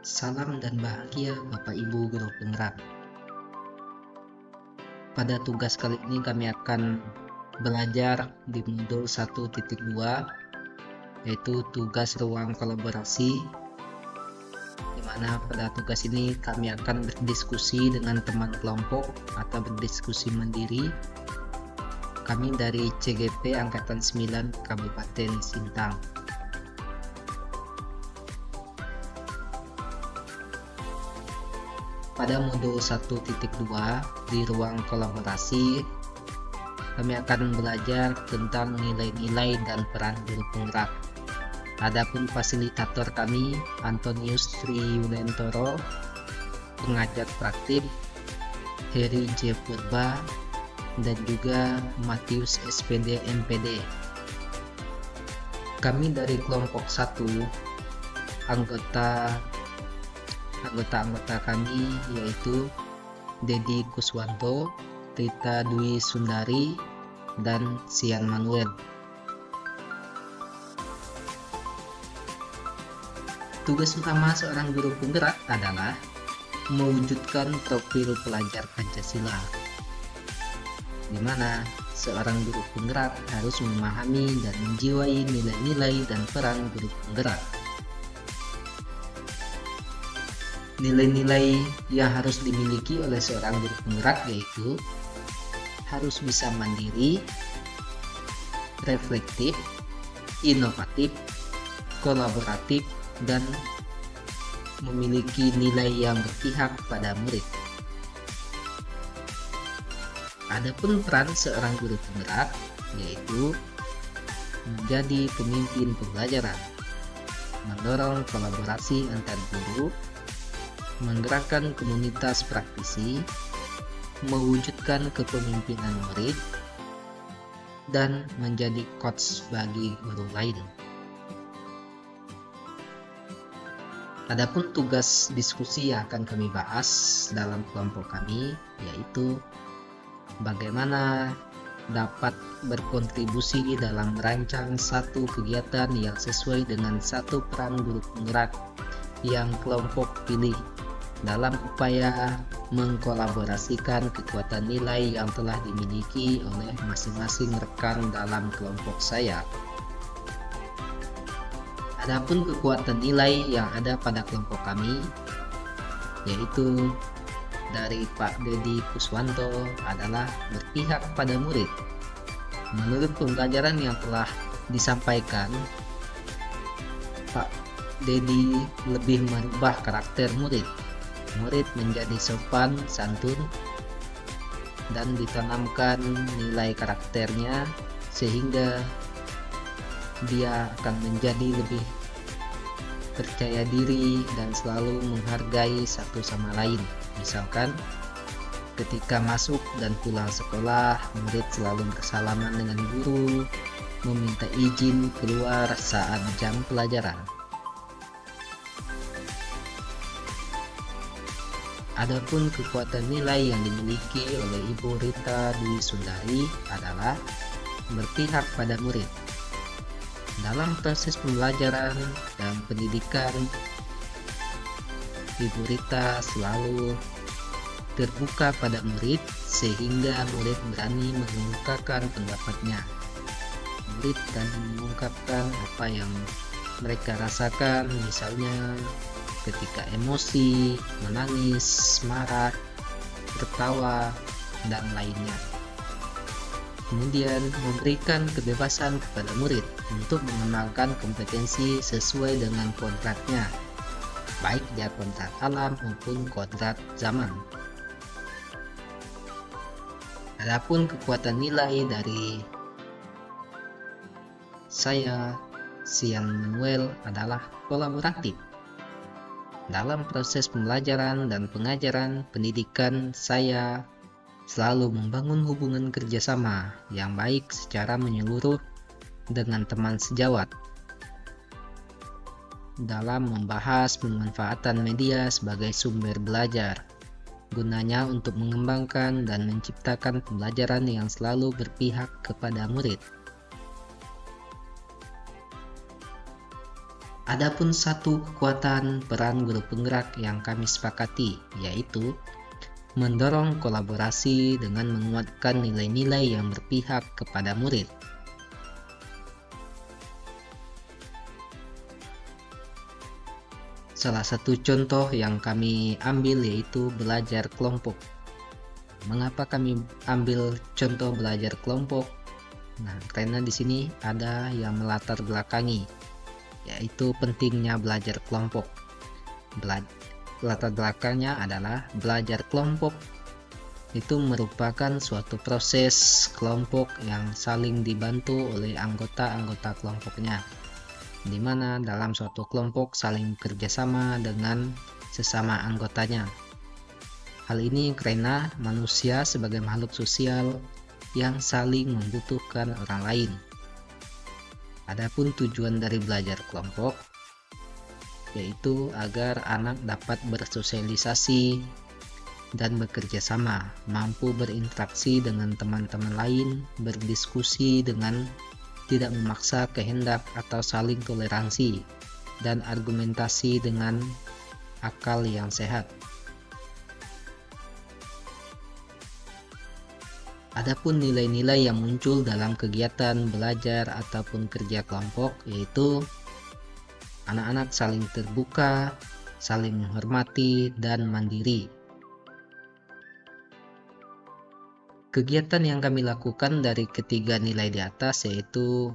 Salam dan bahagia Bapak Ibu Guru Penggerak. Pada tugas kali ini kami akan belajar di modul 1.2 yaitu tugas ruang kolaborasi, di mana pada tugas ini kami akan berdiskusi dengan teman kelompok atau berdiskusi mandiri. Kami dari CGP Angkatan 9 Kabupaten Sintang. Pada modul 1.2 di ruang kolaborasi, kami akan belajar tentang nilai-nilai dan peran guru penggerak. Adapun fasilitator kami, Antonius Sri Yulentoro, pengajar praktik, Heri J. Purba, dan juga Matius SPD MPD. Kami dari kelompok 1, anggota kami yaitu Dedi Kuswanto, Rita Dwi Sundari, dan Sian Manuel. Tugas utama seorang guru penggerak adalah mewujudkan profil pelajar Pancasila, di mana seorang guru penggerak harus memahami dan menjiwai nilai-nilai dan peran guru penggerak. Nilai-nilai yang harus dimiliki oleh seorang guru penggerak yaitu harus bisa mandiri, reflektif, inovatif, kolaboratif, dan memiliki nilai yang berpihak pada murid. Adapun peran seorang guru penggerak yaitu menjadi pemimpin pembelajaran, mendorong kolaborasi antar guru, menggerakkan komunitas praktisi, mewujudkan kepemimpinan murid, dan menjadi coach bagi guru lain. Adapun tugas diskusi yang akan kami bahas dalam kelompok kami yaitu bagaimana dapat berkontribusi dalam merancang satu kegiatan yang sesuai dengan satu peran guru penggerak yang kelompok pilih dalam upaya mengkolaborasikan kekuatan nilai yang telah dimiliki oleh masing-masing rekan dalam kelompok saya. Adapun kekuatan nilai yang ada pada kelompok kami yaitu dari Pak Dedi Kuswanto adalah berpihak pada murid. Menurut pembelajaran yang telah disampaikan, Pak Dedi lebih merubah karakter murid. Murid menjadi sopan, santun, dan ditanamkan nilai karakternya sehingga dia akan menjadi lebih percaya diri dan selalu menghargai satu sama lain. Misalkan ketika masuk dan pulang sekolah, murid selalu bersalaman dengan guru, meminta izin keluar saat jam pelajaran. Adapun kekuatan nilai yang dimiliki oleh Ibu Rita Dwi Sundari adalah berpihak pada murid. Dalam proses pembelajaran dan pendidikan, Ibu Rita selalu terbuka pada murid sehingga murid berani mengungkapkan pendapatnya. Murid dan mengungkapkan apa yang mereka rasakan, misalnya ketika emosi, menangis, marah, tertawa, dan lainnya. Kemudian memberikan kebebasan kepada murid untuk mengembangkan kompetensi sesuai dengan kodratnya, baik dia kodrat alam maupun kodrat zaman. Adapun kekuatan nilai dari saya, Sian Manuel, adalah kolaboratif. Dalam proses pembelajaran dan pengajaran pendidikan, saya selalu membangun hubungan kerjasama yang baik secara menyeluruh dengan teman sejawat dalam membahas pemanfaatan media sebagai sumber belajar, gunanya untuk mengembangkan dan menciptakan pembelajaran yang selalu berpihak kepada murid. Adapun satu kekuatan peran guru penggerak yang kami sepakati, yaitu mendorong kolaborasi dengan menguatkan nilai-nilai yang berpihak kepada murid. Salah satu contoh yang kami ambil yaitu belajar kelompok. Mengapa kami ambil contoh belajar kelompok? Nah, karena di sini ada yang melatar belakangi, yaitu pentingnya belajar kelompok. Latar belakangnya adalah belajar kelompok itu merupakan suatu proses kelompok yang saling dibantu oleh anggota-anggota kelompoknya, di mana dalam suatu kelompok saling bekerjasama dengan sesama anggotanya. Hal ini karena manusia sebagai makhluk sosial yang saling membutuhkan orang lain. Adapun tujuan dari belajar kelompok yaitu agar anak dapat bersosialisasi dan bekerja sama, mampu berinteraksi dengan teman-teman lain, berdiskusi dengan tidak memaksa kehendak atau saling toleransi, dan argumentasi dengan akal yang sehat. Adapun nilai-nilai yang muncul dalam kegiatan belajar ataupun kerja kelompok yaitu anak-anak saling terbuka, saling menghormati, dan mandiri. Kegiatan yang kami lakukan dari ketiga nilai di atas yaitu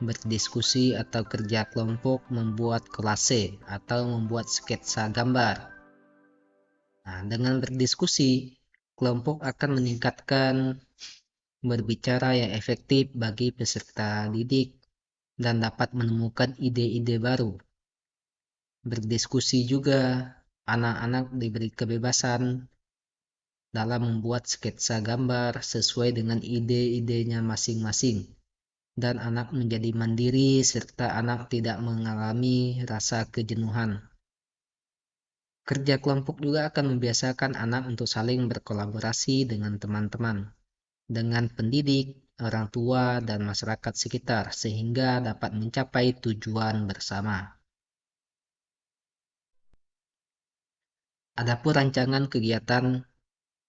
berdiskusi atau kerja kelompok, membuat kolase atau membuat sketsa gambar. Nah, dengan berdiskusi, kelompok akan meningkatkan berbicara yang efektif bagi peserta didik dan dapat menemukan ide-ide baru. Berdiskusi juga, anak-anak diberi kebebasan dalam membuat sketsa gambar sesuai dengan ide-idenya masing-masing, dan anak menjadi mandiri serta anak tidak mengalami rasa kejenuhan. Kerja kelompok juga akan membiasakan anak untuk saling berkolaborasi dengan teman-teman, dengan pendidik, orang tua, dan masyarakat sekitar, sehingga dapat mencapai tujuan bersama. Adapun rancangan kegiatan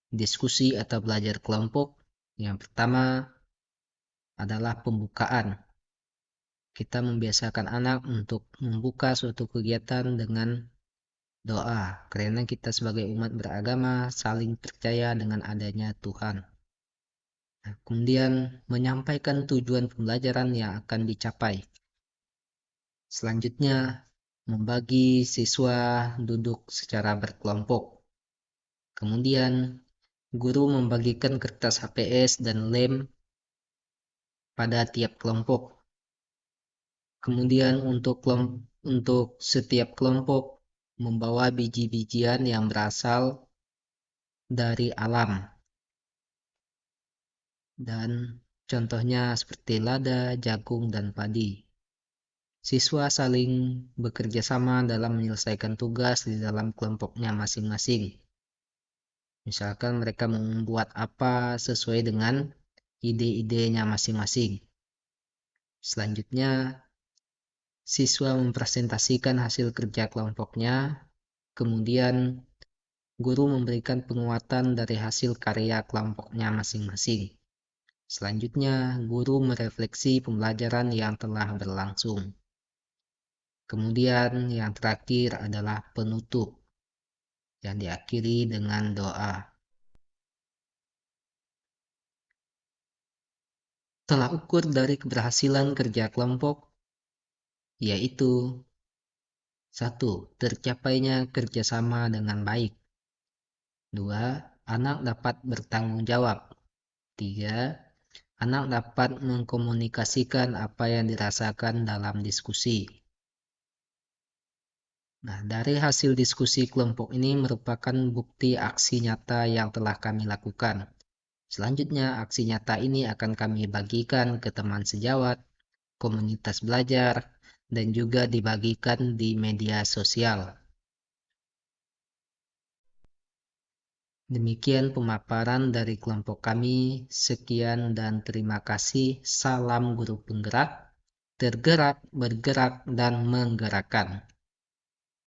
diskusi atau belajar kelompok, yang pertama adalah pembukaan. Kita membiasakan anak untuk membuka suatu kegiatan dengan doa, karena kita sebagai umat beragama saling percaya dengan adanya Tuhan. Nah, kemudian menyampaikan tujuan pembelajaran yang akan dicapai. Selanjutnya, membagi siswa duduk secara berkelompok. Kemudian, guru membagikan kertas HPS dan lem pada tiap kelompok. Kemudian untuk setiap kelompok membawa biji-bijian yang berasal dari alam. Dan contohnya seperti lada, jagung, dan padi. Siswa saling bekerja sama dalam menyelesaikan tugas di dalam kelompoknya masing-masing. Misalkan mereka membuat apa sesuai dengan ide-idenya masing-masing. Selanjutnya, siswa mempresentasikan hasil kerja kelompoknya, kemudian guru memberikan penguatan dari hasil karya kelompoknya masing-masing. Selanjutnya, guru merefleksi pembelajaran yang telah berlangsung. Kemudian yang terakhir adalah penutup yang diakhiri dengan doa. Tolak ukur dari keberhasilan kerja kelompok yaitu 1. Tercapainya kerjasama dengan baik. 2. Anak dapat bertanggung jawab. 3. Anak dapat mengkomunikasikan apa yang dirasakan dalam diskusi. Nah, dari hasil diskusi kelompok ini merupakan bukti aksi nyata yang telah kami lakukan. Selanjutnya, aksi nyata ini akan kami bagikan ke teman sejawat, komunitas belajar, dan juga dibagikan di media sosial. Demikian pemaparan dari kelompok kami. Sekian dan terima kasih. Salam guru penggerak. tergerak, bergerak, dan menggerakkan.